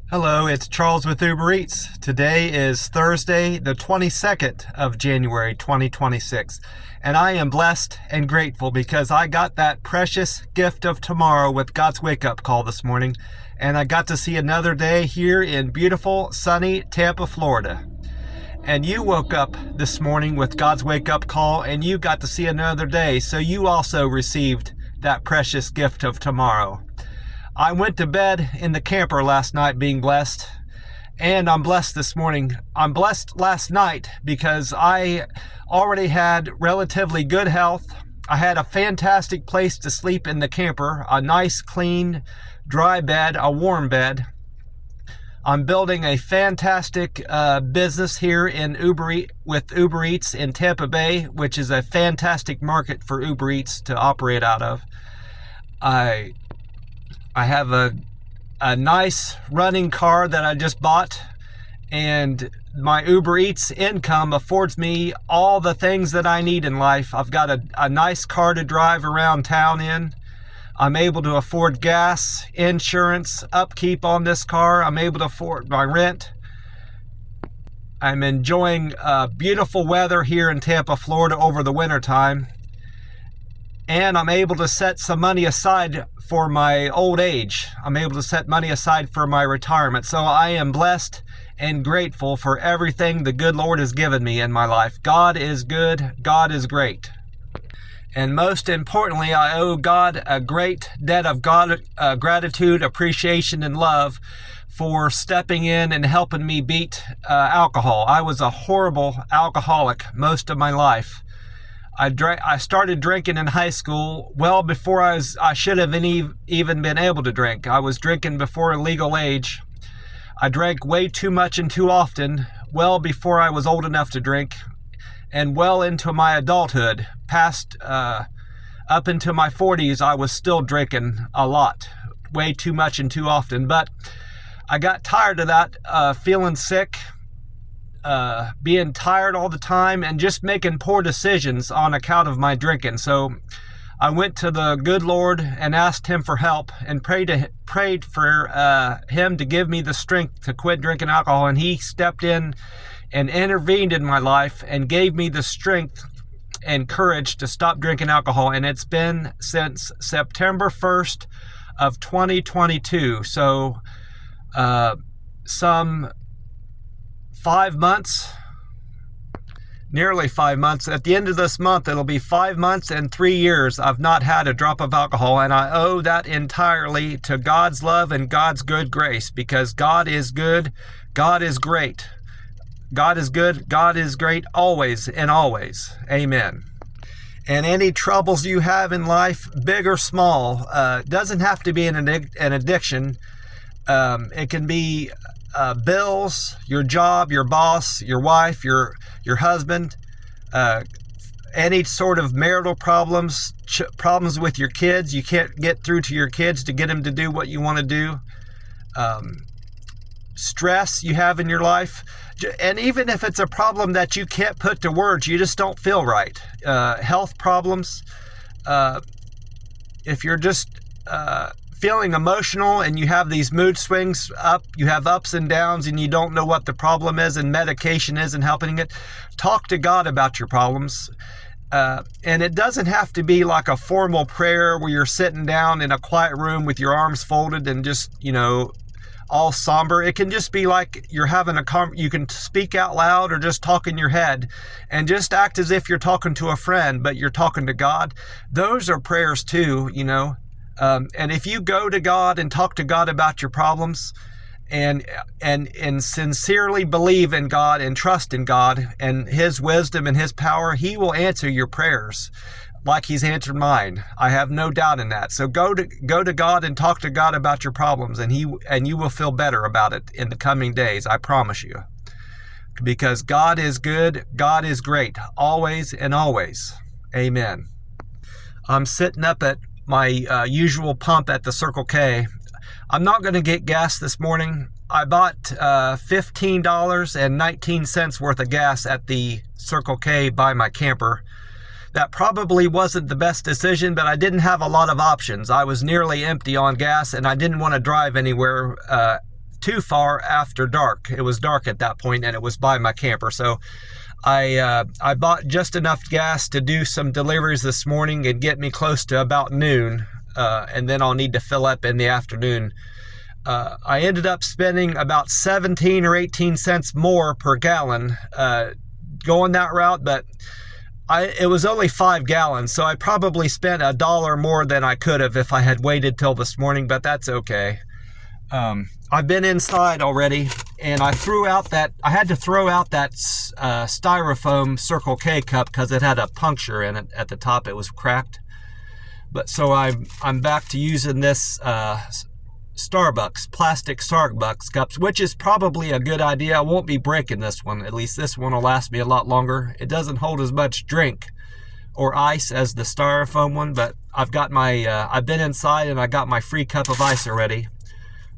Hello, it's Charles with Uber Eats. Today is Thursday, the 22nd of January, 2026. And I am blessed and grateful because I got that precious gift of tomorrow with God's wake-up call this morning. And I got to see another day here in beautiful, sunny Tampa, Florida. And you woke up this morning with God's wake-up call and you got to see another day. So you also received that precious gift of tomorrow. I went to bed in the camper last night being blessed, and I'm blessed this morning. I'm blessed last night because I already had relatively good health. I had a fantastic place to sleep in the camper, a nice, clean, dry bed, a warm bed. I'm building a fantastic business here in with Uber Eats in Tampa Bay, which is a fantastic market for Uber Eats to operate out of. I have a nice running car that I just bought, and my Uber Eats income affords me all the things that I need in life. I've got a nice car to drive around town in. I'm able to afford gas, insurance, upkeep on this car. I'm able to afford my rent. I'm enjoying beautiful weather here in Tampa, Florida over the winter time. And I'm able to set some money aside for my old age. I'm able to set money aside for my retirement. So I am blessed and grateful for everything the good Lord has given me in my life. God is good. God is great. And most importantly, I owe God a great debt of gratitude, appreciation, and love for stepping in and helping me beat alcohol. I was a horrible alcoholic most of my life. I started drinking in high school well before I should have even been able to drink. I was drinking before legal age. I drank way too much and too often, well before I was old enough to drink, and well into my adulthood. Up into my 40s, I was still drinking a lot, way too much and too often. But I got tired of that, feeling sick, being tired all the time, and just making poor decisions on account of my drinking. So I went to the good Lord and asked him for help and prayed for him to give me the strength to quit drinking alcohol. And he stepped in and intervened in my life and gave me the strength and courage to stop drinking alcohol. And it's been since September 1st of 2022. So some 5 months, nearly 5 months. At the end of this month, it'll be 5 months and 3 years I've not had a drop of alcohol, and I owe that entirely to God's love and God's good grace, because God is good, God is great. God is good, God is great, always and always. Amen. And any troubles you have in life, big or small, doesn't have to be an addiction. It can be bills, your job, your boss, your wife, your husband, any sort of marital problems, problems with your kids. You can't get through to your kids to get them to do what you want to do. Stress you have in your life. And even if it's a problem that you can't put to words, you just don't feel right. Health problems. If you're just feeling emotional and you have these mood swings you have ups and downs and you don't know what the problem is and medication isn't helping it, talk to God about your problems. And it doesn't have to be like a formal prayer where you're sitting down in a quiet room with your arms folded and just, all somber. It can just be like you're having you can speak out loud or just talk in your head and just act as if you're talking to a friend, but you're talking to God. Those are prayers too, and if you go to God and talk to God about your problems and sincerely believe in God and trust in God and his wisdom and his power, he will answer your prayers like he's answered mine. I have no doubt in that. So go to God and talk to God about your problems, and you will feel better about it in the coming days. I promise you. Because God is good, God is great, always and always. Amen. I'm sitting up at my usual pump at the Circle K. I'm not going to get gas this morning. I bought $15.19 worth of gas at the Circle K by my camper. That probably wasn't the best decision, but I didn't have a lot of options. I was nearly empty on gas, and I didn't want to drive anywhere too far after dark. It was dark at that point, and it was by my camper. So I bought just enough gas to do some deliveries this morning and get me close to about noon, and then I'll need to fill up in the afternoon. I ended up spending about 17 or 18 cents more per gallon going that route, but it was only 5 gallons, so I probably spent $1 more than I could have if I had waited till this morning, but that's okay. I've been inside already, and I had to throw out that styrofoam Circle K cup because it had a puncture in it at the top. It was cracked. But so I'm back to using this plastic Starbucks cups, which is probably a good idea. I won't be breaking this one. At least this one will last me a lot longer. It doesn't hold as much drink or ice as the styrofoam one, but I've been inside and I got my free cup of ice already.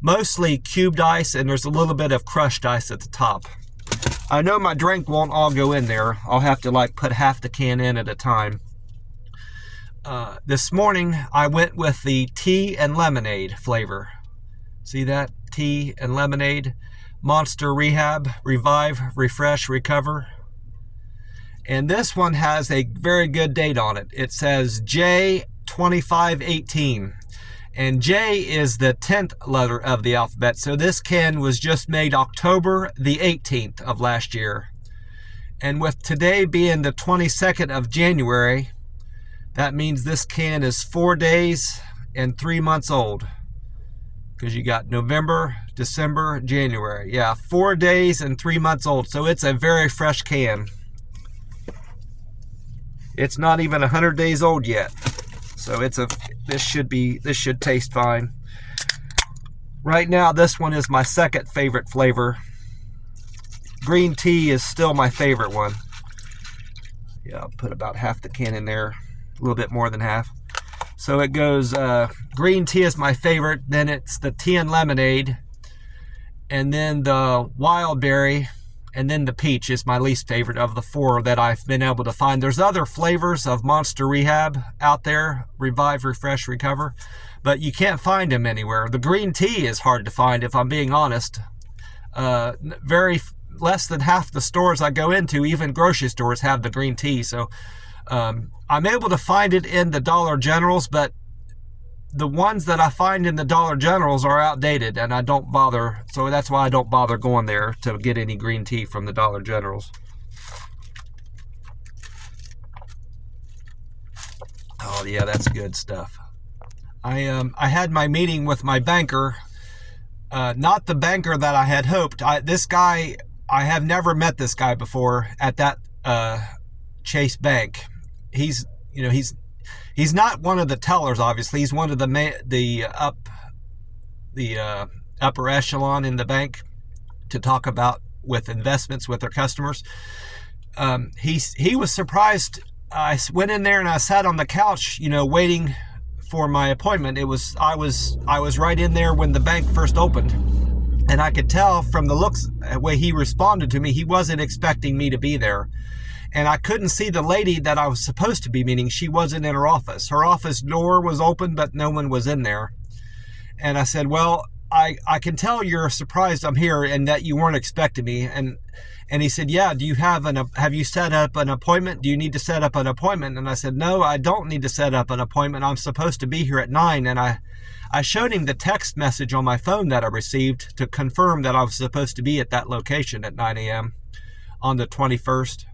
Mostly cubed ice, and there's a little bit of crushed ice at the top. I know my drink won't all go in there. I'll have to put half the can in at a time. This morning I went with the tea and lemonade flavor. See that? Tea and lemonade. Monster Rehab, Revive, Refresh, Recover. And this one has a very good date on it. It says J2518. And J is the 10th letter of the alphabet. So this can was just made October the 18th of last year. And with today being the 22nd of January, that means this can is 4 days and 3 months old. Because you got November, December, January. Yeah, 4 days and 3 months old. So it's a very fresh can. It's not even 100 days old yet. So this should taste fine. Right now, this one is my second favorite flavor. Green tea is still my favorite one. Yeah, I'll put about half the can in there. A little bit more than half. So it goes, green tea is my favorite, then it's the tea and lemonade, and then the wild berry, and then the peach is my least favorite of the 4 that I've been able to find. There's other flavors of Monster Rehab out there, Revive, Refresh, Recover, but you can't find them anywhere. The green tea is hard to find, if I'm being honest. Less than half the stores I go into, even grocery stores, have the green tea, so I'm able to find it in the Dollar Generals, but the ones that I find in the Dollar Generals are outdated, and I don't bother. So that's why I don't bother going there to get any green tea from the Dollar Generals. Oh yeah, that's good stuff. I had my meeting with my banker, not the banker that I had hoped. This guy, I have never met this guy before at that Chase Bank. He's not one of the tellers, obviously. He's one of the upper echelon in the bank to talk about with investments with their customers. He was surprised. I went in there and I sat on the couch, waiting for my appointment. I was right in there when the bank first opened, and I could tell from the looks, the way he responded to me, he wasn't expecting me to be there. And I couldn't see the lady that I was supposed to be meeting. She wasn't in her office. Her office door was open, but no one was in there. And I said, well, I can tell you're surprised I'm here and that you weren't expecting me. And he said, yeah, have you set up an appointment? Do you need to set up an appointment? And I said, no, I don't need to set up an appointment. I'm supposed to be here at 9. And I showed him the text message on my phone that I received to confirm that I was supposed to be at that location at 9 a.m. on the 21st.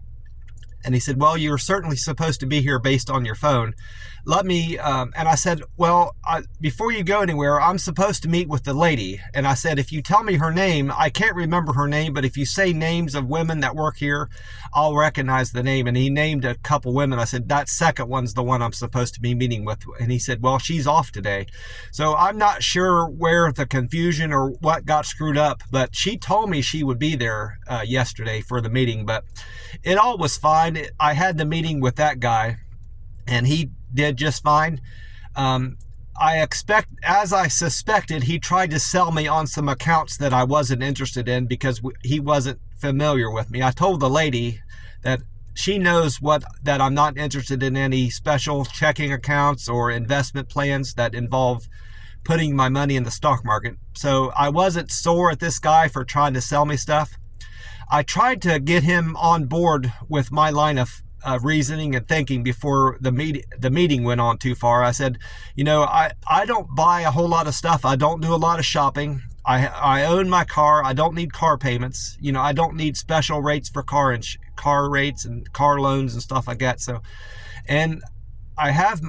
And he said, well, you're certainly supposed to be here based on your phone. And I said, well, before you go anywhere, I'm supposed to meet with the lady. And I said, if you tell me her name, I can't remember her name, but if you say names of women that work here, I'll recognize the name. And he named a couple women. I said, that second one's the one I'm supposed to be meeting with. And he said, well, she's off today. So I'm not sure where the confusion or what got screwed up, but she told me she would be there yesterday for the meeting, but it all was fine. I had the meeting with that guy, and he did just fine. As I suspected, he tried to sell me on some accounts that I wasn't interested in because he wasn't familiar with me. I told the lady that she knows that I'm not interested in any special checking accounts or investment plans that involve putting my money in the stock market. So I wasn't sore at this guy for trying to sell me stuff. I tried to get him on board with my line of reasoning and thinking before the meeting went on too far. I said, I don't buy a whole lot of stuff. I don't do a lot of shopping. I own my car. I don't need car payments. I don't need special rates for car rates and car loans and stuff like that. So, and I have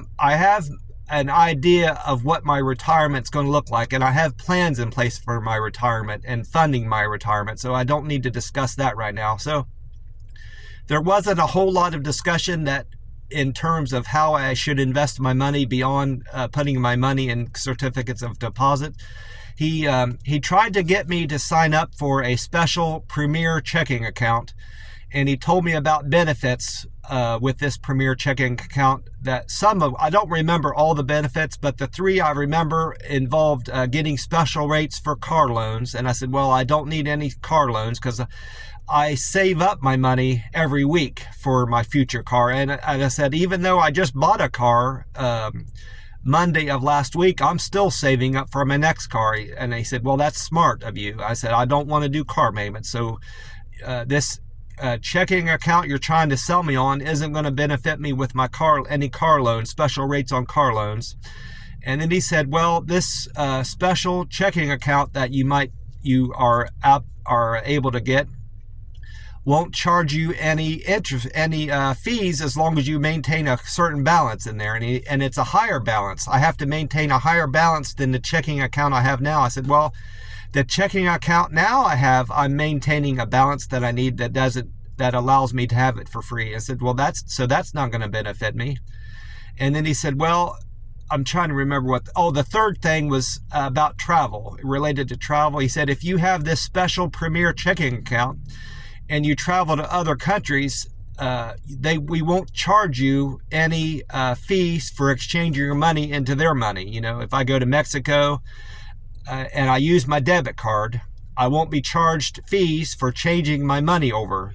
an idea of what my retirement's going to look like, and I have plans in place for my retirement and funding my retirement. So I don't need to discuss that right now. So there wasn't a whole lot of discussion that in terms of how I should invest my money beyond putting my money in certificates of deposit. He tried to get me to sign up for a special Premier checking account, and he told me about benefits with this Premier checking account. That I don't remember all the benefits, but the three I remember involved getting special rates for car loans. And I said, well, I don't need any car loans because I save up my money every week for my future car. And I said, even though I just bought a car Monday of last week, I'm still saving up for my next car. And they said, well, that's smart of you. I said, I don't want to do car payments. So this checking account you're trying to sell me on isn't going to benefit me with my any car loans, special rates on car loans. And then he said, well, this special checking account that you are able to get won't charge you any interest, any fees, as long as you maintain a certain balance in there. And it's a higher balance. I have to maintain a higher balance than the checking account I have now. I said, well, the checking account now I'm maintaining a balance that I need that allows me to have it for free. I said, well, that's not going to benefit me. And then he said, well, I'm trying to remember the third thing was about travel, related to travel. He said, if you have this special Premier checking account and you travel to other countries, we won't charge you any fees for exchanging your money into their money. If I go to Mexico and I use my debit card, I won't be charged fees for changing my money over,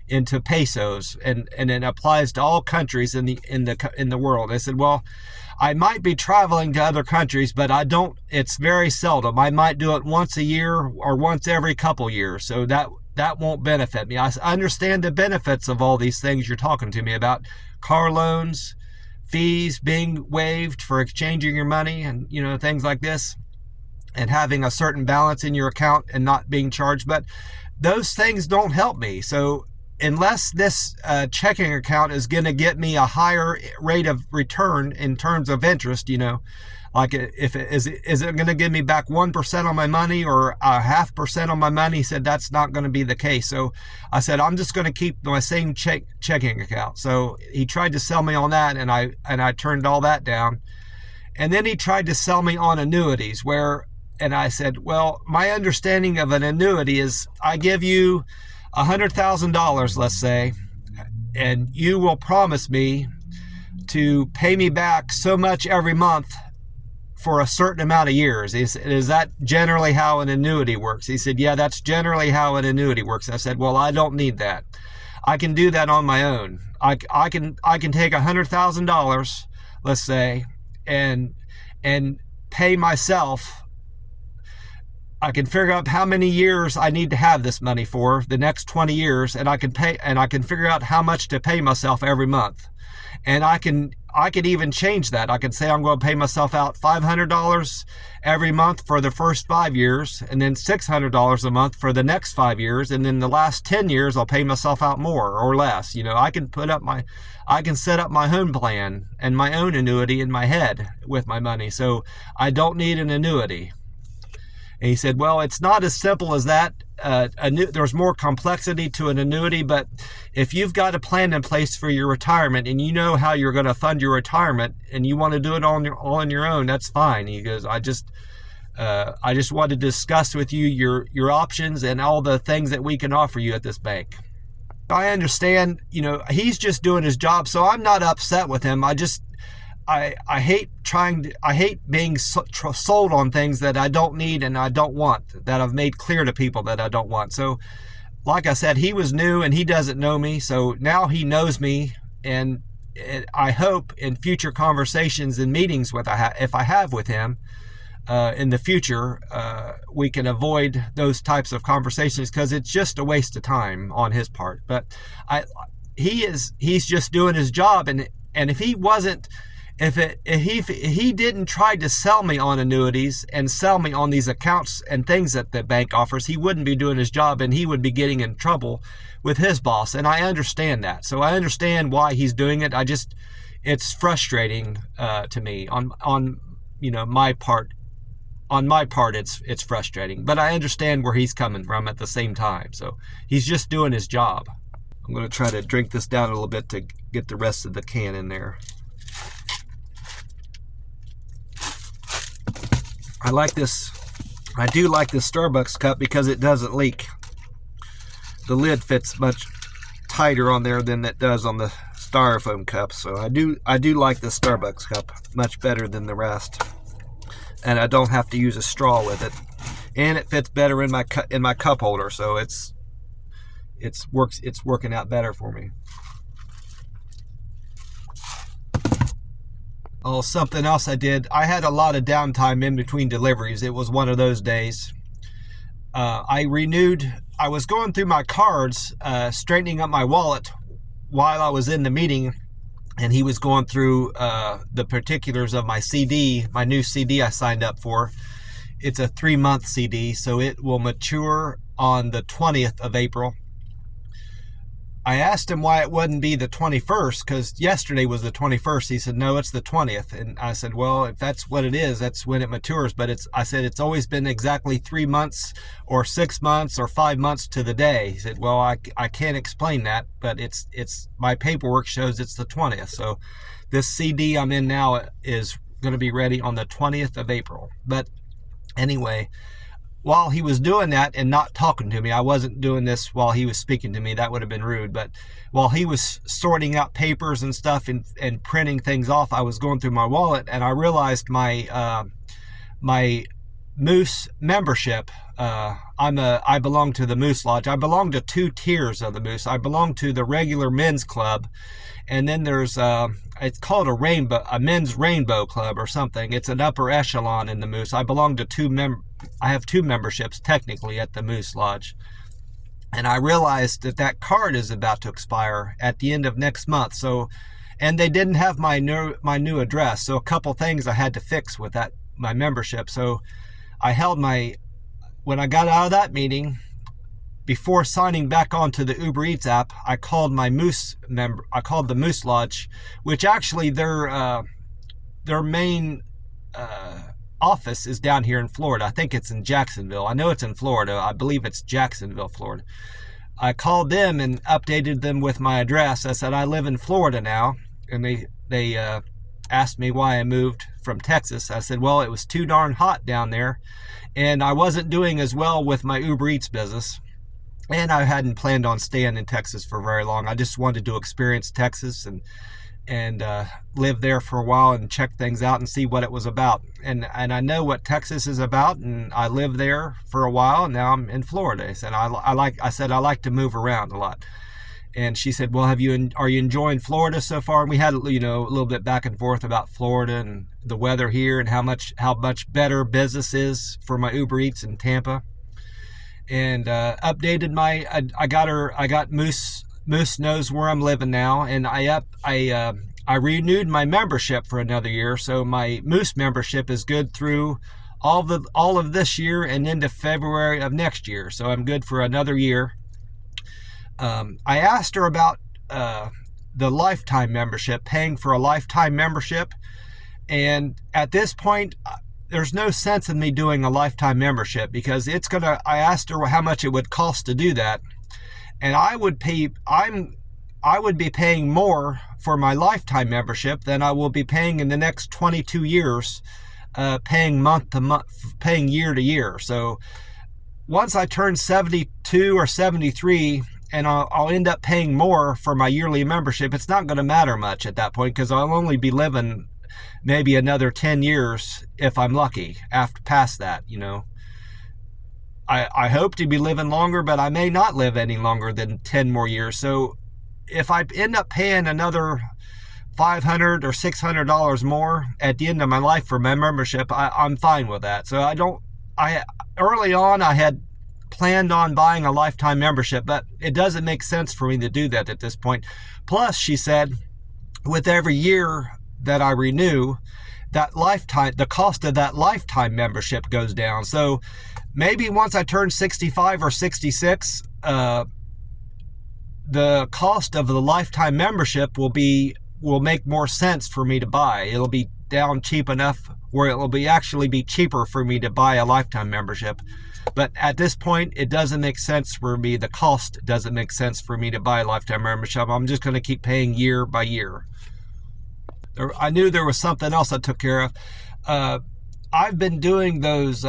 into pesos, and it applies to all countries in the world. I said, well, I might be traveling to other countries, but it's very seldom. I might do it once a year or once every couple years. So that won't benefit me. I understand the benefits of all these things you're talking to me about: car loans, fees being waived for exchanging your money, and things like this, and having a certain balance in your account and not being charged. But those things don't help me. So unless this checking account is going to get me a higher rate of return in terms of interest, like if is it going to give me back 1% on my money or a 0.5% on my money? He said that's not going to be the case. So I said, I'm just going to keep my same checking account. So he tried to sell me on that, and I turned all that down. And then he tried to sell me on annuities, and I said, well, my understanding of an annuity is I give you $100,000, let's say, and you will promise me to pay me back so much every month for a certain amount of years. Is that generally how an annuity works? He said, yeah, that's generally how an annuity works. I said, well, I don't need that. I can do that on my own. I can take $100,000, let's say, and pay myself. I can figure out how many years I need to have this money for, the next 20 years, and I can figure out how much to pay myself every month. And I could even change that. I could say I'm going to pay myself out $500 every month for the first 5 years, and then $600 a month for the next 5 years, and then the last 10 years I'll pay myself out more or less. I can set up my own plan and my own annuity in my head with my money. So I don't need an annuity. And he said, well, it's not as simple as that. There's more complexity to an annuity, but if you've got a plan in place for your retirement and you know how you're going to fund your retirement and you want to do it all on your own, that's fine. He goes, I just want to discuss with you your options and all the things that we can offer you at this bank. I understand, he's just doing his job, so I'm not upset with him. I hate being sold on things that I don't need and I don't want, that I've made clear to people that I don't want. So like I said, he was new and he doesn't know me. So now he knows me, and I hope in future conversations and meetings if I have with him, in the future, we can avoid those types of conversations, because it's just a waste of time on his part. But he's just doing his job, and if he wasn't, if he didn't try to sell me on annuities and sell me on these accounts and things that the bank offers, he wouldn't be doing his job, and he would be getting in trouble with his boss. And I understand that. So I understand why he's doing it. It's frustrating to me on my part. On my part, it's frustrating, but I understand where he's coming from at the same time. So he's just doing his job. I'm going to try to drink this down a little bit to get the rest of the can in there. I like this. I do like this Starbucks cup because it doesn't leak. The lid fits much tighter on there than it does on the styrofoam cup. So I do like the Starbucks cup much better than the rest. And I don't have to use a straw with it, and it fits better in my cup holder, so it's working out better for me. Oh, something else I did. I had a lot of downtime in between deliveries. It was one of those days. I was going through my cards, straightening up my wallet while I was in the meeting. And he was going through the particulars of my CD, my new CD I signed up for. It's a 3-month CD, so it will mature on the 20th of April. I asked him why it wouldn't be the 21st, because yesterday was the 21st. He said, no, it's the 20th. And I said, well, if that's what it is, that's when it matures. But I said, it's always been exactly 3 months or 6 months or 5 months to the day. He said, well, I can't explain that, but it's my paperwork shows it's the 20th. So this CD I'm in now is going to be ready on the 20th of April. But anyway, while he was doing that and not talking to me, I wasn't doing this while he was speaking to me. That would have been rude. But while he was sorting out papers and stuff and printing things off, I was going through my wallet, and I realized my Moose membership. I belong to the Moose Lodge. I belong to 2 tiers of the Moose. I belong to the regular men's club, and then there's it's called a men's rainbow club or something. It's an upper echelon in the Moose. I belong to I have 2 memberships technically at the Moose Lodge. And I realized that card is about to expire at the end of next month. So, and they didn't have my new address. So a couple things I had to fix with my membership. So I when I got out of that meeting, before signing back onto the Uber Eats app, I called the Moose Lodge, which actually their main office is down here in Florida. I think it's in Jacksonville. I know it's in Florida. I believe it's Jacksonville, Florida. I called them and updated them with my address. I said, I live in Florida now. And they asked me why I moved from Texas. I said, well, it was too darn hot down there, and I wasn't doing as well with my Uber Eats business. And I hadn't planned on staying in Texas for very long. I just wanted to experience Texas and live there for a while and check things out and see what it was about. And I know what Texas is about, and I lived there for a while, and now I'm in Florida. I said I like to move around a lot. And she said, well, are you enjoying Florida so far? And we had a little bit back and forth about Florida and the weather here and how much better business is for my Uber Eats in Tampa. And updated I got Moose knows where I'm living now, and I renewed my membership for another year. So my Moose membership is good through all of this year and into February of next year. So I'm good for another year. I asked her about the lifetime membership, paying for a lifetime membership. And at this point, there's no sense in me doing a lifetime membership, because I asked her how much it would cost to do that. And I would be paying more for my lifetime membership than I will be paying in the next 22 years, paying month to month, paying year to year. So once I turn 72 or 73, and I'll end up paying more for my yearly membership, it's not going to matter much at that point, because I'll only be living maybe another 10 years if I'm lucky past that. I hope to be living longer, but I may not live any longer than 10 more years. So if I end up paying another $500 or $600 more at the end of my life for my membership, I'm fine with that. So early on I had planned on buying a lifetime membership, but it doesn't make sense for me to do that at this point. Plus, she said, with every year that I renew, the cost of that lifetime membership goes down. So maybe once I turn 65 or 66, the cost of the lifetime membership will make more sense for me to buy. It'll be down cheap enough where it will actually be cheaper for me to buy a lifetime membership. But at this point, it doesn't make sense for me. The cost doesn't make sense for me to buy a lifetime membership. I'm just going to keep paying year by year. I knew there was something else I took care of. I've been doing those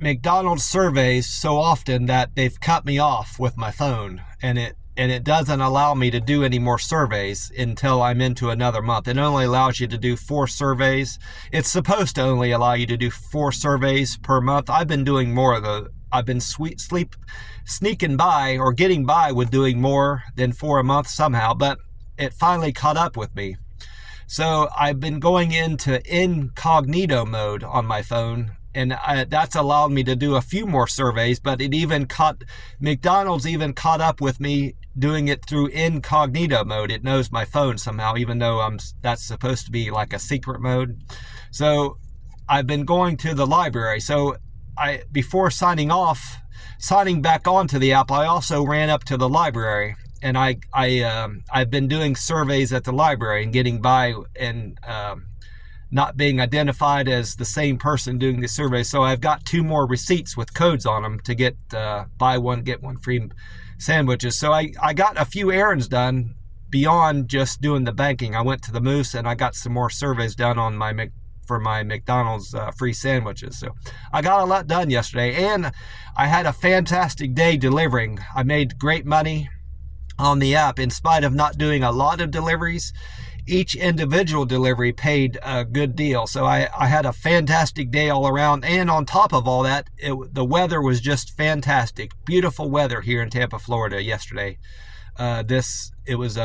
McDonald's surveys so often that they've cut me off with my phone, and it doesn't allow me to do any more surveys until I'm into another month. It only allows you to do 4 surveys. It's supposed to only allow you to do 4 surveys per month. I've been doing more of those. I've been sneaking by or getting by with doing more than 4 a month somehow, but it finally caught up with me. So I've been going into incognito mode on my phone, and that's allowed me to do a few more surveys, but McDonald's even caught up with me doing it through incognito mode. It knows my phone somehow, even though that's supposed to be like a secret mode. So I've been going to the library. So before signing back onto the app, I also ran up to the library. And I've been doing surveys at the library and getting by and not being identified as the same person doing the survey. So I've got 2 more receipts with codes on them to get buy one, get one free sandwiches. So I got a few errands done beyond just doing the banking. I went to the Moose and I got some more surveys done on for my McDonald's free sandwiches. So I got a lot done yesterday, and I had a fantastic day delivering. I made great money on the app in spite of not doing a lot of deliveries. Each individual delivery paid a good deal. So I had a fantastic day all around. And on top of all that, the weather was just fantastic. Beautiful weather here in Tampa, Florida yesterday. It was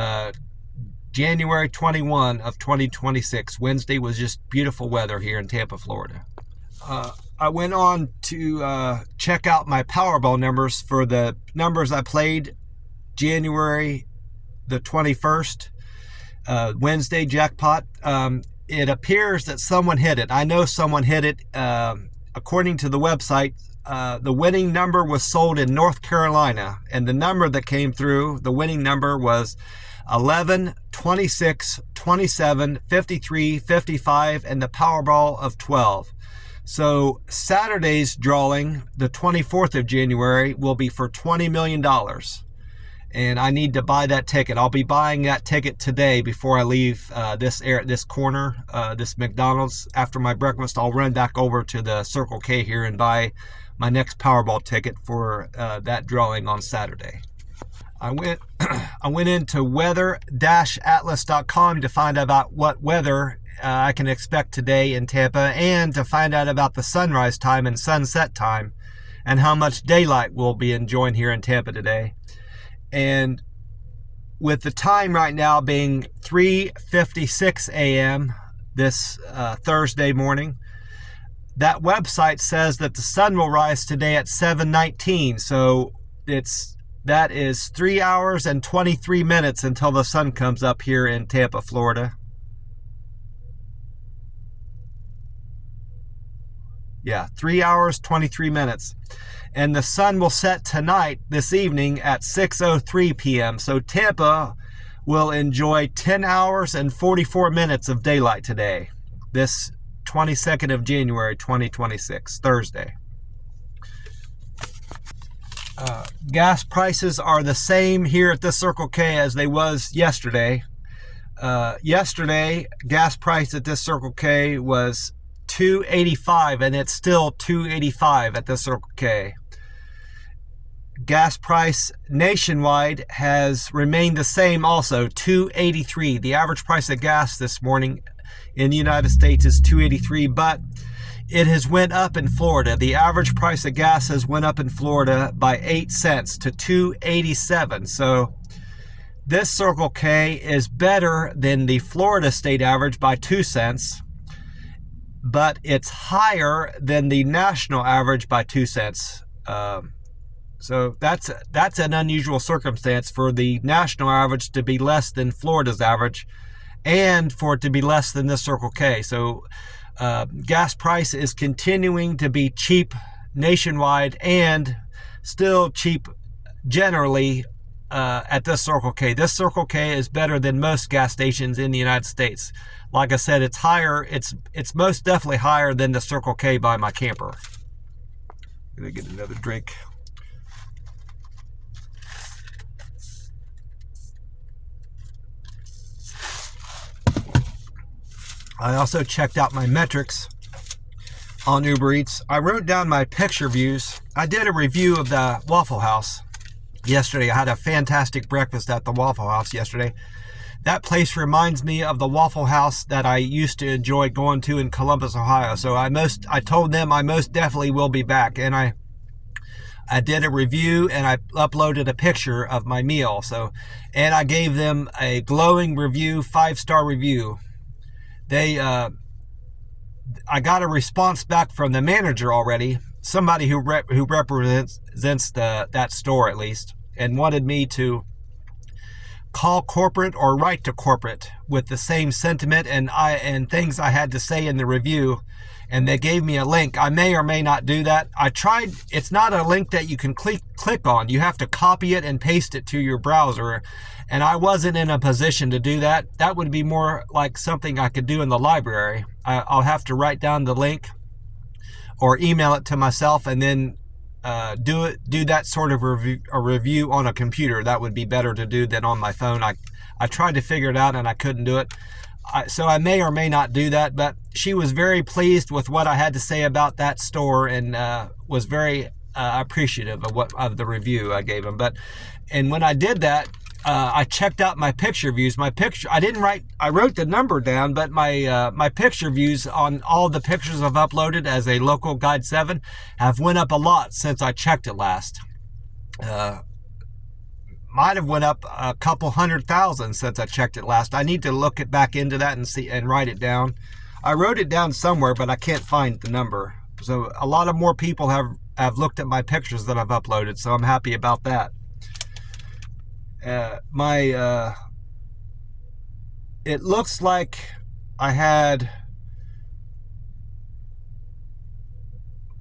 January 21 of 2026. Wednesday was just beautiful weather here in Tampa, Florida. I went on to check out my Powerball numbers for the numbers I played January the 21st, Wednesday jackpot. It appears that someone hit it. I know someone hit it. According to the website, the winning number was sold in North Carolina, and the number that came through, the winning number was 11, 26, 27, 53, 55, and the Powerball of 12. So Saturday's drawing, the 24th of January, will be for $20 million. And I need to buy that ticket. I'll be buying that ticket today before I leave this corner, this McDonald's. After my breakfast, I'll run back over to the Circle K here and buy my next Powerball ticket for that drawing on Saturday. I went into weather-atlas.com to find out about what weather I can expect today in Tampa, and to find out about the sunrise time and sunset time and how much daylight we'll be enjoying here in Tampa today. And with the time right now being 3:56 a.m. this Thursday morning, that website says that the sun will rise today at 7:19. So that is 3 hours and 23 minutes until the sun comes up here in Tampa, Florida. Yeah, 3 hours, 23 minutes. And the sun will set tonight, this evening, at 6:03 p.m. So Tampa will enjoy 10 hours and 44 minutes of daylight today, this 22nd of January, 2026, Thursday. Gas prices are the same here at the Circle K as they was yesterday. Yesterday, gas price at this Circle K was $2.85, and it's still $2.85 at the Circle K. Gas price nationwide has remained the same also, $2.83. The average price of gas this morning in the United States is $2.83, but it has went up in Florida. The average price of gas has went up in Florida by 8 cents to $2.87. So This Circle K is better than the Florida state average by 2 cents, but it's higher than the national average by 2 cents. So that's an unusual circumstance for the national average to be less than Florida's average, and for it to be less than this Circle K. So gas price is continuing to be cheap nationwide and still cheap generally at this Circle K. This Circle K is better than most gas stations in the United States. Like I said, it's higher. It's most definitely higher than the Circle K by my camper. I'm gonna get another drink. I also checked out my metrics on Uber Eats. I wrote down my picture views. I did a review of the Waffle House yesterday. I had a fantastic breakfast at the Waffle House yesterday. That place reminds me of the Waffle House that I used to enjoy going to in Columbus, Ohio. So I told them I most definitely will be back. And I did a review and I uploaded a picture of my meal. And I gave them a glowing review, 5-star review. I got a response back from the manager already, somebody who represents that store at least, and wanted me to call corporate or write to corporate with the same sentiment and things I had to say in the review. And they gave me a link. I may or may not do that. I tried. It's not a link that you can click on. You have to copy it and paste it to your browser. And I wasn't in a position to do that. That would be more like something I could do in the library. I'll have to write down the link or email it to myself and then do that sort of a review on a computer. That would be better to do than on my phone. I tried to figure it out and I couldn't do it. So I may or may not do that, but she was very pleased with what I had to say about that store and was very appreciative of the review I gave them. And when I did that, I checked out my picture views. I wrote the number down, but my picture views on all the pictures I've uploaded as a local Guide 7 have went up a lot since I checked it last. Might have went up a couple 100,000 since I checked it last. I need to look back into that and write it down. I wrote it down somewhere, but I can't find the number. So a lot of more people have looked at my pictures that I've uploaded, so I'm happy about that. It looks like I had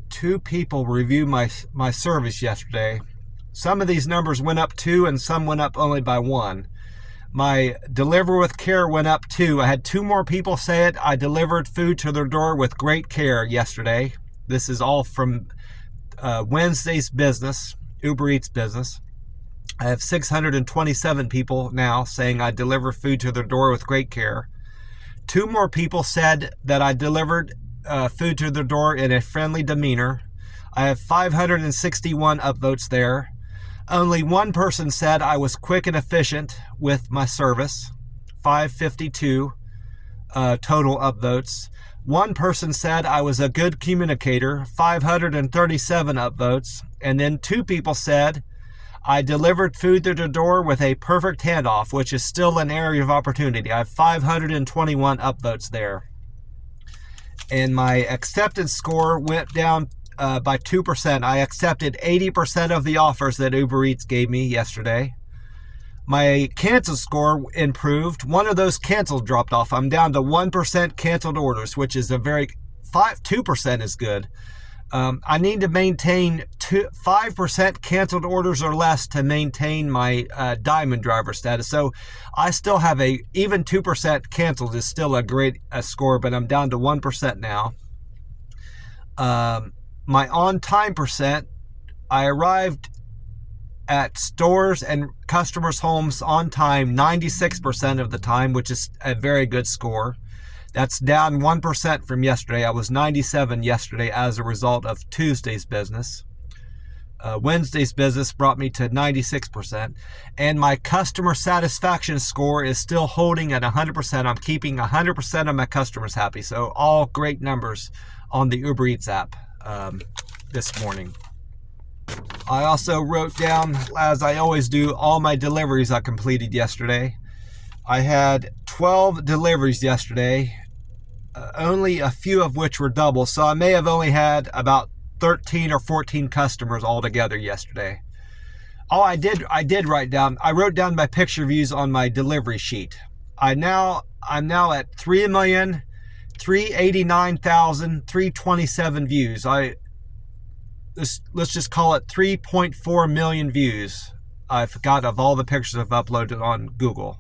2 people review my service yesterday. Some of these numbers went up 2 and some went up only by 1. My Deliver with Care went up 2. I had 2 more people say it. I delivered food to their door with great care yesterday. This is all from Wednesday's business, Uber Eats business. I have 627 people now saying I deliver food to their door with great care. 2 more people said that I delivered food to their door in a friendly demeanor. I have 561 upvotes there. Only 1 person said I was quick and efficient with my service. 552 total upvotes. 1 person said I was a good communicator. 537 upvotes. And then 2 people said I delivered food to the door with a perfect handoff, which is still an area of opportunity. I have 521 upvotes there. And my acceptance score went down by 2%. I accepted 80% of the offers that Uber Eats gave me yesterday. My cancel score improved. 1 of those canceled dropped off. I'm down to 1% canceled orders, which is 2% is good. I need to maintain 5% canceled orders or less to maintain my diamond driver status. So I still have even 2% canceled is still a great score, but I'm down to 1% now. My on-time percent, I arrived at stores and customers' homes on time 96% of the time, which is a very good score. That's down 1% from yesterday. I was 97 yesterday as a result of Tuesday's business. Wednesday's business brought me to 96%. And my customer satisfaction score is still holding at 100%. I'm keeping 100% of my customers happy. So all great numbers on the Uber Eats app this morning. I also wrote down, as I always do, all my deliveries I completed yesterday. I had 12 deliveries yesterday, only a few of which were double, so I may have only had about 13 or 14 customers altogether yesterday. Oh, I did write down, I wrote down my picture views on my delivery sheet. I'm now at 3,389,327 views. Let's just call it 3.4 million views I've got of all the pictures I've uploaded on Google.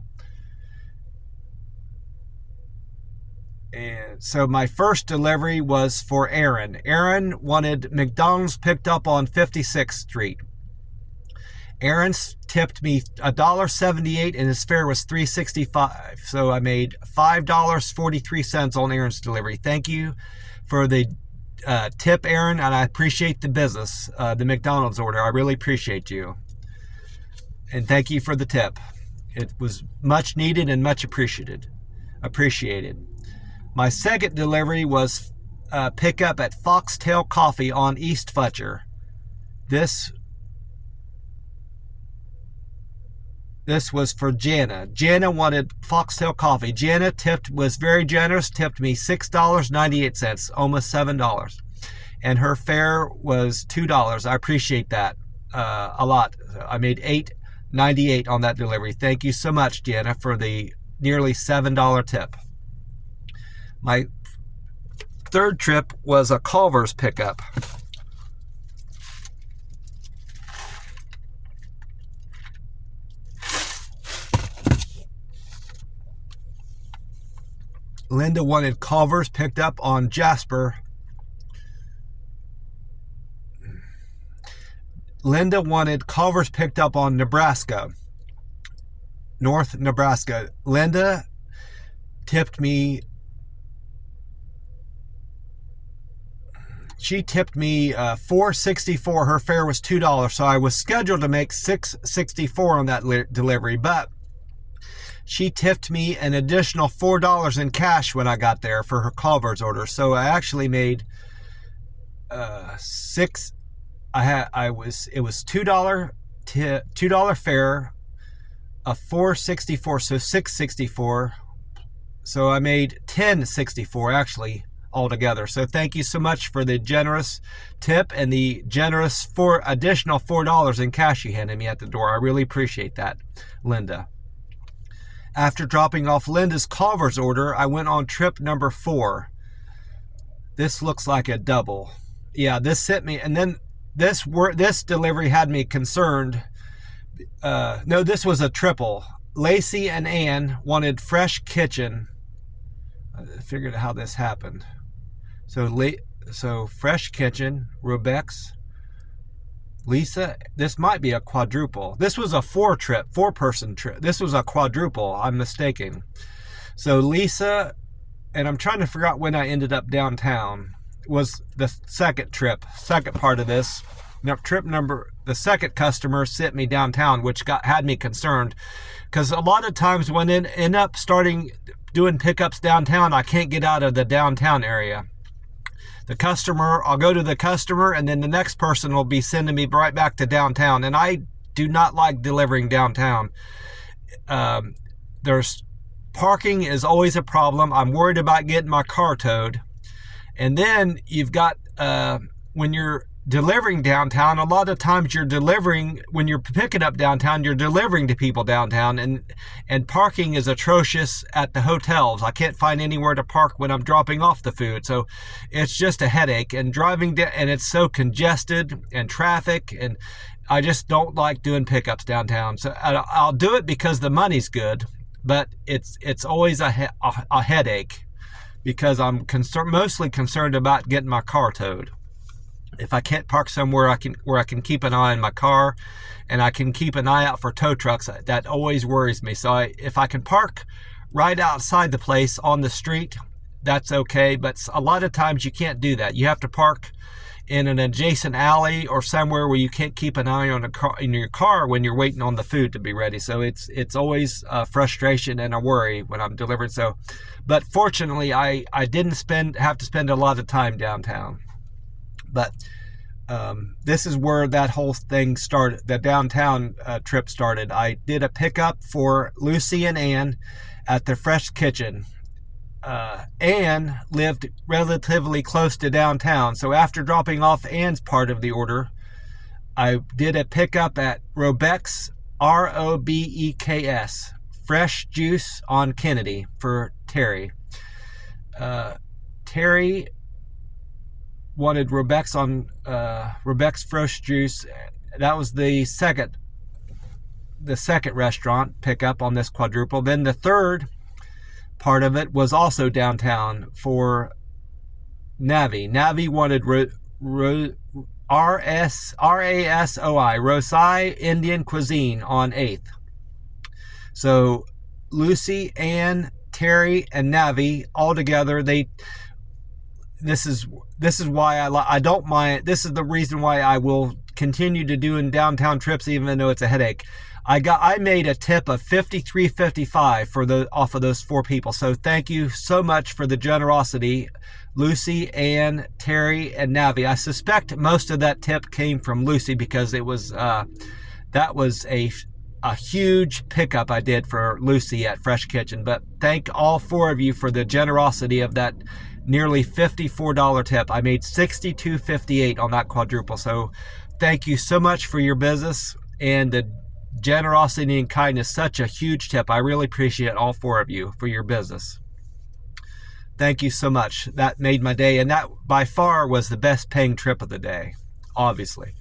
And so my first delivery was for Aaron. Aaron wanted McDonald's picked up on 56th Street. Aaron tipped me $1.78 and his fare was $3.65. So I made $5.43 on Aaron's delivery. Thank you for the tip, Aaron, and I appreciate the business, the McDonald's order. I really appreciate you. And thank you for the tip. It was much needed and much appreciated. My second delivery was pickup at Foxtail Coffee on East Futcher. This was for Jana. Jana wanted Foxtail Coffee. Jana was very generous, tipped me $6.98, almost $7. And her fare was $2. I appreciate that a lot. I made $8.98 on that delivery. Thank you so much, Jana, for the nearly $7 tip. My third trip was a Culver's pickup. Linda wanted Culver's picked up on Jasper. Linda wanted Culver's picked up on Nebraska, North Nebraska. Linda tipped me. She tipped me $4.64. Her fare was $2, so I was scheduled to make $6.64 on that delivery, but she tipped me an additional $4 in cash when I got there for her Culver's order. So I actually made it was $2 fare, a $4.64, so $6.64. So I made $10.64 actually altogether. So thank you so much for the generous tip and the generous additional $4 in cash you handed me at the door. I really appreciate that, Linda. After dropping off Linda's Culver's order, I went on trip number 4. This looks like a double. Yeah, this sent me, and then this delivery had me concerned. No, this was a triple. Lacey and Ann wanted Fresh Kitchen. I figured out how this happened. So Fresh Kitchen, Rubex, Lisa, this might be a quadruple. This was a 4-person trip. This was a quadruple. I'm mistaken. So Lisa, and I'm trying to figure out when I ended up downtown, was the second part of this. The second customer sent me downtown, which had me concerned. Because a lot of times when I end up doing pickups downtown, I can't get out of the downtown area. I'll go to the customer, and then the next person will be sending me right back to downtown. And I do not like delivering downtown. Parking is always a problem. I'm worried about getting my car towed. And then you've got, when you're delivering downtown, a lot of times when you're picking up downtown, you're delivering to people downtown, and parking is atrocious at the hotels. I can't find anywhere to park when I'm dropping off the food, so it's just a headache. And driving and it's so congested and traffic, and I just don't like doing pickups downtown. So I'll do it because the money's good, but it's always a headache because I'm mostly concerned about getting my car towed. If I can't park somewhere where I can keep an eye on my car, and I can keep an eye out for tow trucks, that always worries me. So if I can park right outside the place on the street, that's okay. But a lot of times you can't do that. You have to park in an adjacent alley or somewhere where you can't keep an eye on your car when you're waiting on the food to be ready. So it's always a frustration and a worry when I'm delivering. But fortunately, I didn't have to spend a lot of time downtown. But This is where that whole thing started, the downtown trip started. I did a pickup for Lucy and Ann at the Fresh Kitchen. Ann lived relatively close to downtown, so after dropping off Ann's part of the order, I did a pickup at Robeks, Robeks, Fresh Juice on Kennedy for Terry. Terry wanted Robeks Fresh Juice. That was the second restaurant pickup on this quadruple. Then the third part of it was also downtown for Navi. Navi wanted RASOI, Rosai Indian Cuisine on 8th. So Lucy, Ann, Terry, and Navi all together, this is why I don't mind. This is the reason why I will continue to do in downtown trips even though it's a headache. I made a tip of $53.55 off of those 4 people. So thank you so much for the generosity, Lucy, Ann, Terry, and Navi. I suspect most of that tip came from Lucy because it was that was a huge pickup I did for Lucy at Fresh Kitchen. But thank all 4 of you for the generosity of that nearly $54 tip. I made $62.58 on that quadruple. So thank you so much for your business and the generosity and kindness. Such a huge tip. I really appreciate all 4 of you for your business. Thank you so much. That made my day, and that by far was the best paying trip of the day, obviously.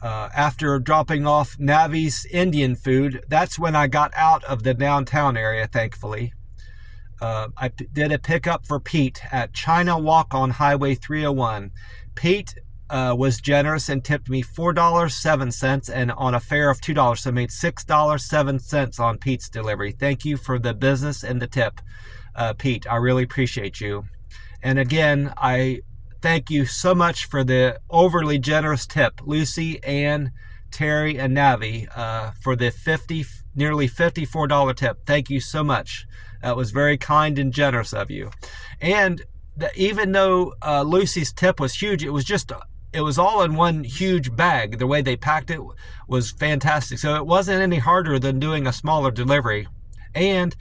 After dropping off Navi's Indian food, that's when I got out of the downtown area, thankfully. I did a pickup for Pete at China Walk on Highway 301. Pete was generous and tipped me $4.07 and on a fare of $2, so I made $6.07 on Pete's delivery. Thank you for the business and the tip, Pete. I really appreciate you. And again, I thank you so much for the overly generous tip, Lucy, Ann, Terry, and Navi, for the nearly $54 tip. Thank you so much. That was very kind and generous of you. And even though Lucy's tip was huge, it was all in one huge bag. The way they packed it was fantastic. So it wasn't any harder than doing a smaller delivery. And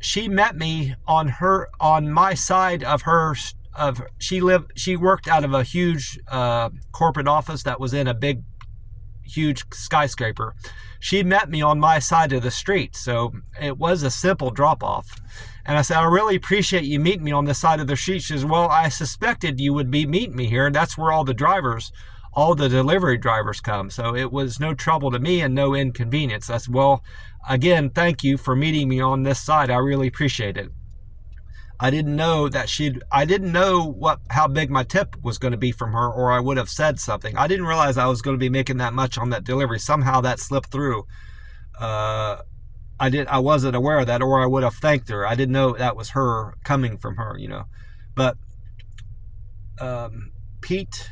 she met me on my side of her. She worked out of a huge corporate office that was in a big, huge skyscraper. She met me on my side of the street, so it was a simple drop-off. And I said, I really appreciate you meeting me on this side of the street. She says, well, I suspected you would be meeting me here. That's where all the delivery drivers come. So it was no trouble to me and no inconvenience. I said, well, again, thank you for meeting me on this side. I really appreciate it. I didn't know how big my tip was going to be from her, or I would have said something. I didn't realize I was going to be making that much on that delivery. Somehow that slipped through. I wasn't aware of that, or I would have thanked her. I didn't know that was her coming from her, But Pete,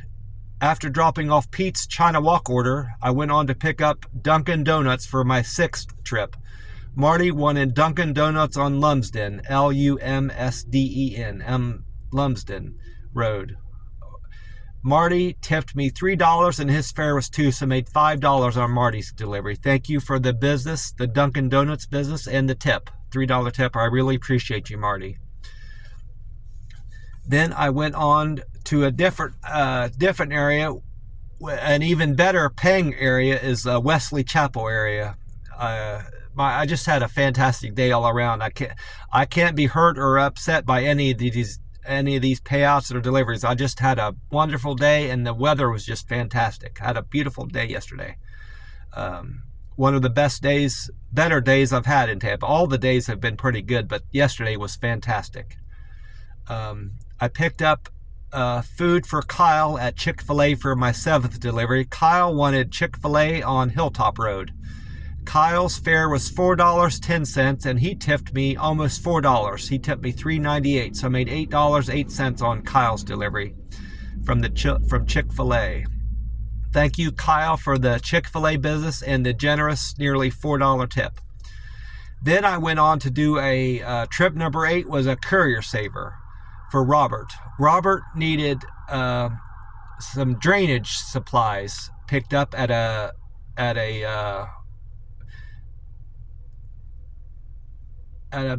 after dropping off Pete's China Walk order, I went on to pick up Dunkin' Donuts for my 6th trip. Marty wanted Dunkin' Donuts on Lumsden, Lumsden, Lumsden Road. Marty tipped me $3 and his fare was $2, so I made $5 on Marty's delivery. Thank you for the business, the Dunkin' Donuts business, and the tip, $3 tip. I really appreciate you, Marty. Then I went on to a different area. An even better paying area is Wesley Chapel area. I just had a fantastic day all around. I can't be hurt or upset by any of these payouts or deliveries. I just had a wonderful day, and the weather was just fantastic. I had a beautiful day yesterday. One of the better days I've had in Tampa. All the days have been pretty good, but yesterday was fantastic. I picked up food for Kyle at Chick-fil-A for my 7th delivery. Kyle wanted Chick-fil-A on Hilltop Road. Kyle's fare was $4.10, and he tipped me almost $4. He tipped me $3.98, so I made $8.08 on Kyle's delivery from Chick-fil-A. Thank you, Kyle, for the Chick-fil-A business and the generous nearly $4 tip. Then I went on to do a trip number 8 was a courier saver for Robert. Robert needed some drainage supplies picked up at a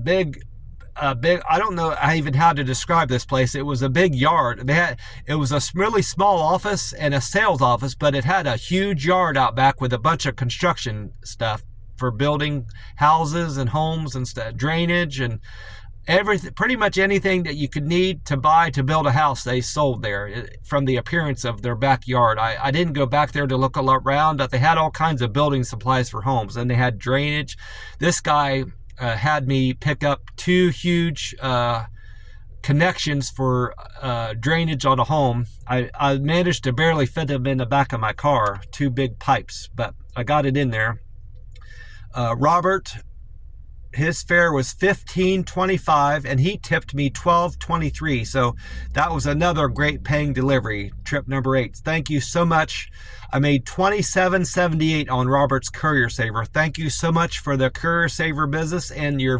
big I don't know even how to describe this place. It was a big yard. It was a really small office and a sales office, but it had a huge yard out back with a bunch of construction stuff for building houses and homes and stuff, drainage and everything, pretty much anything that you could need to buy to build a house, they sold there from the appearance of their backyard. I didn't go back there to look a lot around, but they had all kinds of building supplies for homes, and they had drainage. This guy had me pick up 2 huge connections for drainage on a home. I managed to barely fit them in the back of my car, 2 big pipes, but I got it in there. Robert, his fare was $15.25 and he tipped me $12.23. So that was another great paying delivery, trip number 8. Thank you so much. I made $27.78 on Robert's Courier Saver. Thank you so much for the Courier Saver business, and you were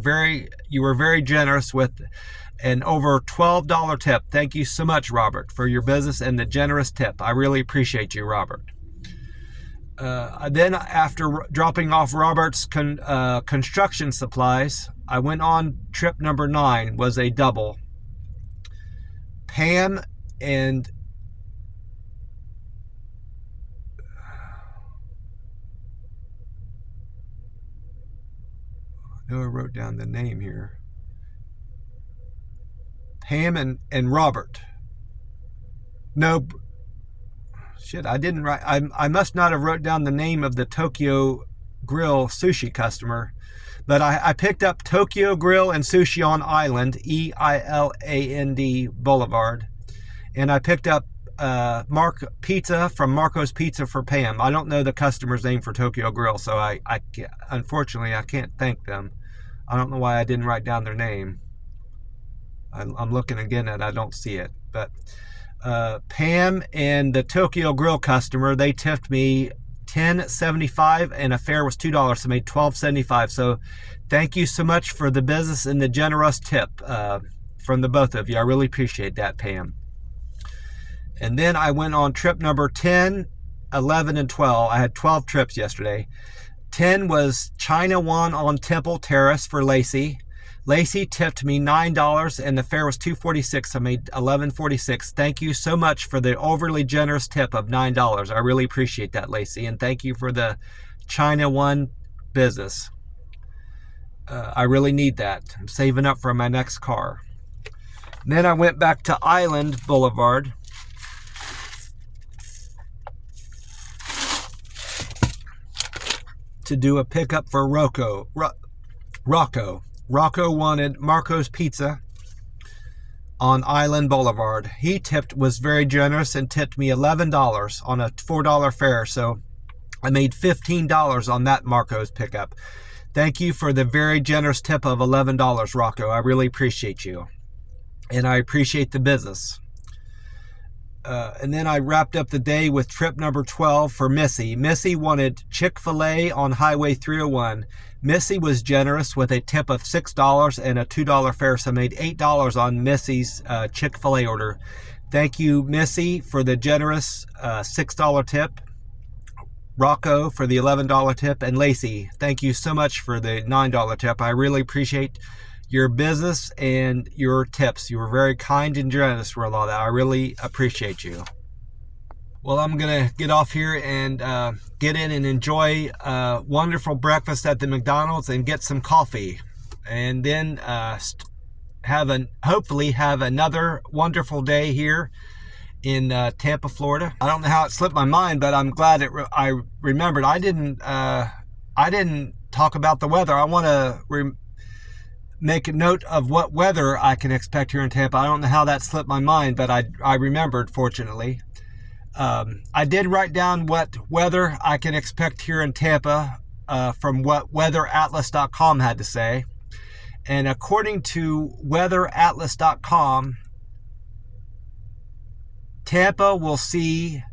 very generous with an over $12 tip. Thank you so much, Robert, for your business and the generous tip. I really appreciate you, Robert. Then after dropping off Robert's construction supplies, I went on trip number 9, was a double. Pam and I know I wrote down the name here. Pam and Robert. No, shit, I didn't write. I must not have wrote down the name of the Tokyo Grill sushi customer, but I picked up Tokyo Grill and Sushi on Island, EILAND Boulevard, and I picked up pizza from Marco's Pizza for Pam. I don't know the customer's name for Tokyo Grill, so unfortunately I can't thank them. I don't know why I didn't write down their name. I'm looking again and I don't see it, but Pam and the Tokyo Grill customer, they tipped me $10.75 and a fare was $2, so I made $12.75. So thank you so much for the business and the generous tip from the both of you. I really appreciate that, Pam. And then I went on trip number 10, 11, and 12. I had 12 trips yesterday. 10 was China One on Temple Terrace for Lacey. Lacey tipped me $9 and the fare was $2.46. So I made $11.46. Thank you so much for the overly generous tip of $9. I really appreciate that, Lacey. And thank you for the China One business. I really need that. I'm saving up for my next car. And then I went back to Island Boulevard. To do a pickup for Rocco. Rocco wanted Marco's Pizza on Island Boulevard. He was very generous and tipped me $11 on a $4 fare. So I made $15 on that Marco's pickup. Thank you for the very generous tip of $11, Rocco. I really appreciate you. And I appreciate the business. And then I wrapped up the day with trip number 12 for Missy. Missy wanted Chick-fil-A on Highway 301. Missy was generous with a tip of $6 and a $2 fare, so I made $8 on Missy's Chick-fil-A order. Thank you, Missy, for the generous $6 tip. Rocco for the $11 tip, and Lacey, thank you so much for the $9 tip. I really appreciate your business and your tips. You were very kind and generous with all that. I really appreciate you. Well, I'm gonna get off here and get in and enjoy a wonderful breakfast at the McDonald's and get some coffee, and then hopefully have another wonderful day here in Tampa, Florida. I don't know how it slipped my mind, but I'm glad I remembered. I didn't talk about the weather. I want to make a note of what weather I can expect here in Tampa. I don't know how that slipped my mind, but I remembered, fortunately. I did write down what weather I can expect here in Tampa from what weatheratlas.com had to say. And according to weatheratlas.com, Tampa will see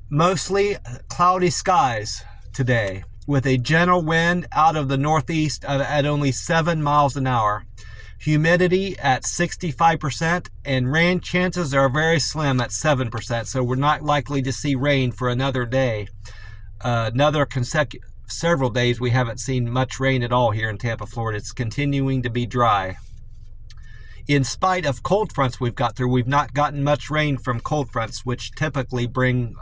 mostly cloudy skies today, with a gentle wind out of the northeast at only 7 miles an hour. humidity at 65%, and rain chances are very slim at 7%. So we're not likely to see rain for another day. Several days we haven't seen much rain at all here in Tampa, Florida. It's continuing to be dry. In spite of cold fronts we've got through, we've not gotten much rain from cold fronts, which typically bring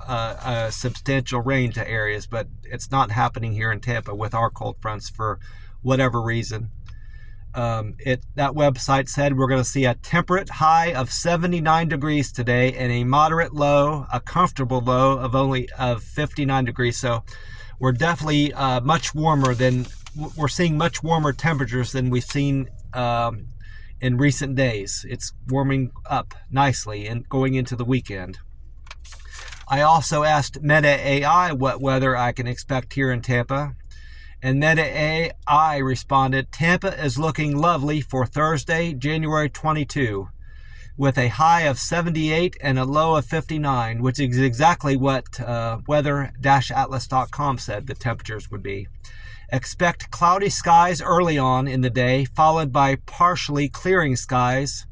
substantial rain to areas, but it's not happening here in Tampa with our cold fronts for whatever reason. That website said we're going to see a temperate high of 79 degrees today and a moderate low, a comfortable low of 59 degrees. So we're definitely we're seeing much warmer temperatures than we've seen in recent days. It's warming up nicely and going into the weekend. I also asked Meta AI what weather I can expect here in Tampa, and Meta AI responded, Tampa is looking lovely for Thursday, January 22, with a high of 78 and a low of 59, which is exactly what weather-atlas.com said the temperatures would be. Expect cloudy skies early on in the day, followed by partially clearing skies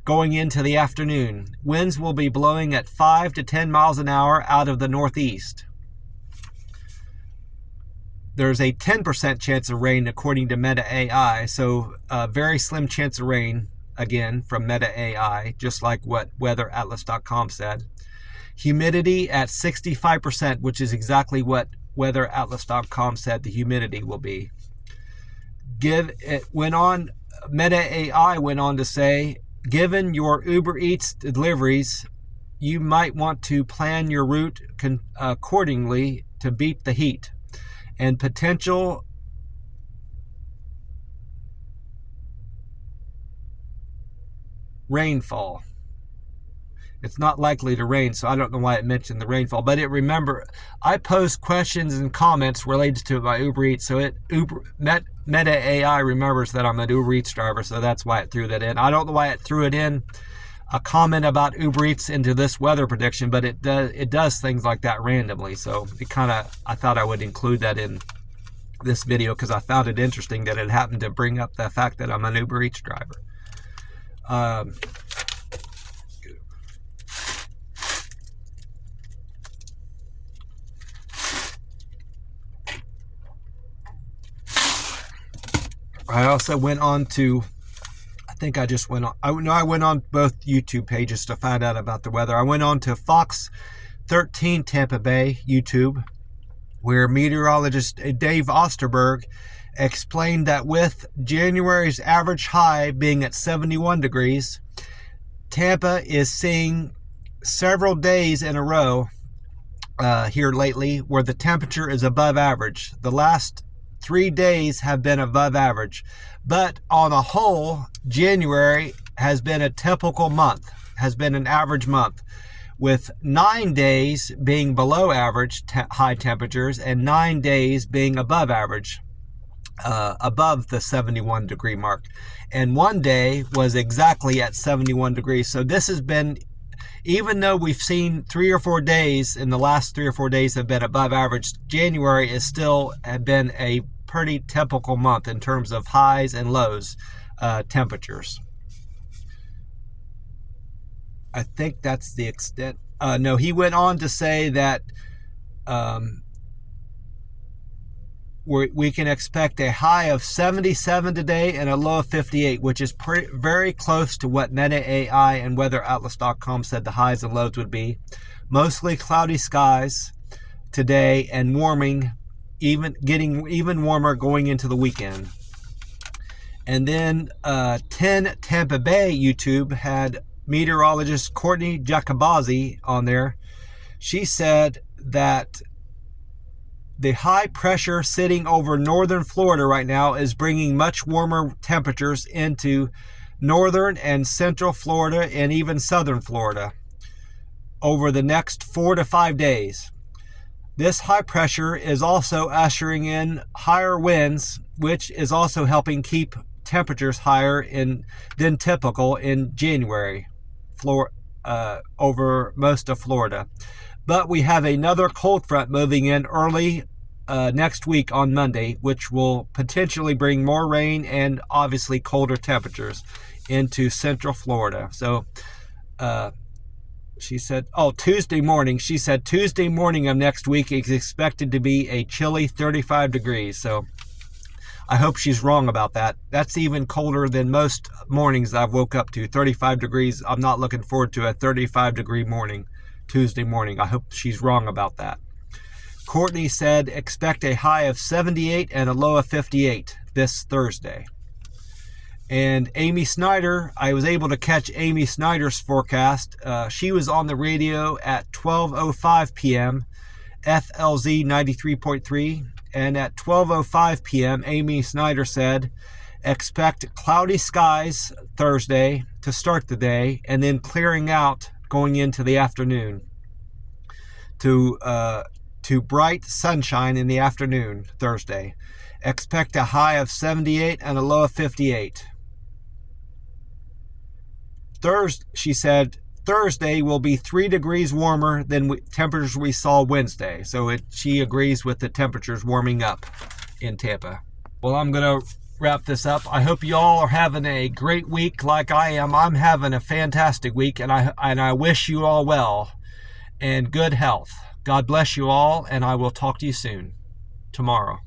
going into the afternoon. Winds will be blowing at 5 to 10 miles an hour out of the northeast. There's a 10% chance of rain according to Meta AI, so a very slim chance of rain, again, from Meta AI, just like what weather-atlas.com said. Humidity at 65%, which is exactly what weather-atlas.com said the humidity will be. Meta AI went on to say, given your Uber Eats deliveries, you might want to plan your route accordingly to beat the heat and potential rainfall. It's not likely to rain, so I don't know why it mentioned the rainfall. But remember, I post questions and comments related to my Uber Eats, so Meta AI remembers that I'm an Uber Eats driver, so that's why it threw that in. I don't know why it threw it in, a comment about Uber Eats into this weather prediction, but it does things like that randomly. So I thought I would include that in this video because I found it interesting that it happened to bring up the fact that I'm an Uber Eats driver. I also went on to, I went on both YouTube pages to find out about the weather. I went on to Fox 13 Tampa Bay YouTube, where meteorologist Dave Osterberg explained that with January's average high being at 71 degrees, Tampa is seeing several days in a row here lately where the temperature is above average. The last 3 days have been above average, but on a whole, January has been a typical month, has been an average month, with 9 days being below average high temperatures and 9 days being above average, above the 71 degree mark. And 1 day was exactly at 71 degrees. So this has been, even though we've seen 3 or 4 days in the last 3 or 4 days have been above average, January is still have been a pretty typical month in terms of highs and lows temperatures. I think that's the extent. No, he went on to say that we can expect a high of 77 today and a low of 58, which is very close to what Meta AI and weather-atlas.com said the highs and lows would be. Mostly cloudy skies today and getting even warmer going into the weekend. And then 10 Tampa Bay YouTube had meteorologist Courtney Jacobazzi on there. She said that the high pressure sitting over northern Florida right now is bringing much warmer temperatures into northern and central Florida and even southern Florida over the next 4 to 5 days. This high pressure is also ushering in higher winds, which is also helping keep temperatures higher than typical in January over most of Florida. But we have another cold front moving in early next week on Monday, which will potentially bring more rain and obviously colder temperatures into Central Florida. So she said, Tuesday morning. She said Tuesday morning of next week is expected to be a chilly 35 degrees. So I hope she's wrong about that. That's even colder than most mornings I've woke up to, 35 degrees. I'm not looking forward to a 35 degree morning, Tuesday morning. I hope she's wrong about that. Courtney said expect a high of 78 and a low of 58 this Thursday. And Amy Snyder, I was able to catch Amy Snyder's forecast. She was on the radio at 12:05 p.m., FLZ 93.3. And at 12:05 p.m., Amy Snyder said, expect cloudy skies Thursday to start the day, and then clearing out going into the afternoon to bright sunshine in the afternoon Thursday. Expect a high of 78 and a low of 58. She said Thursday will be 3 degrees warmer than temperatures we saw Wednesday. So she agrees with the temperatures warming up in Tampa. Well, I'm going to wrap this up. I hope you all are having a great week like I am. I'm having a fantastic week, and I wish you all well and good health. God bless you all, and I will talk to you soon, tomorrow.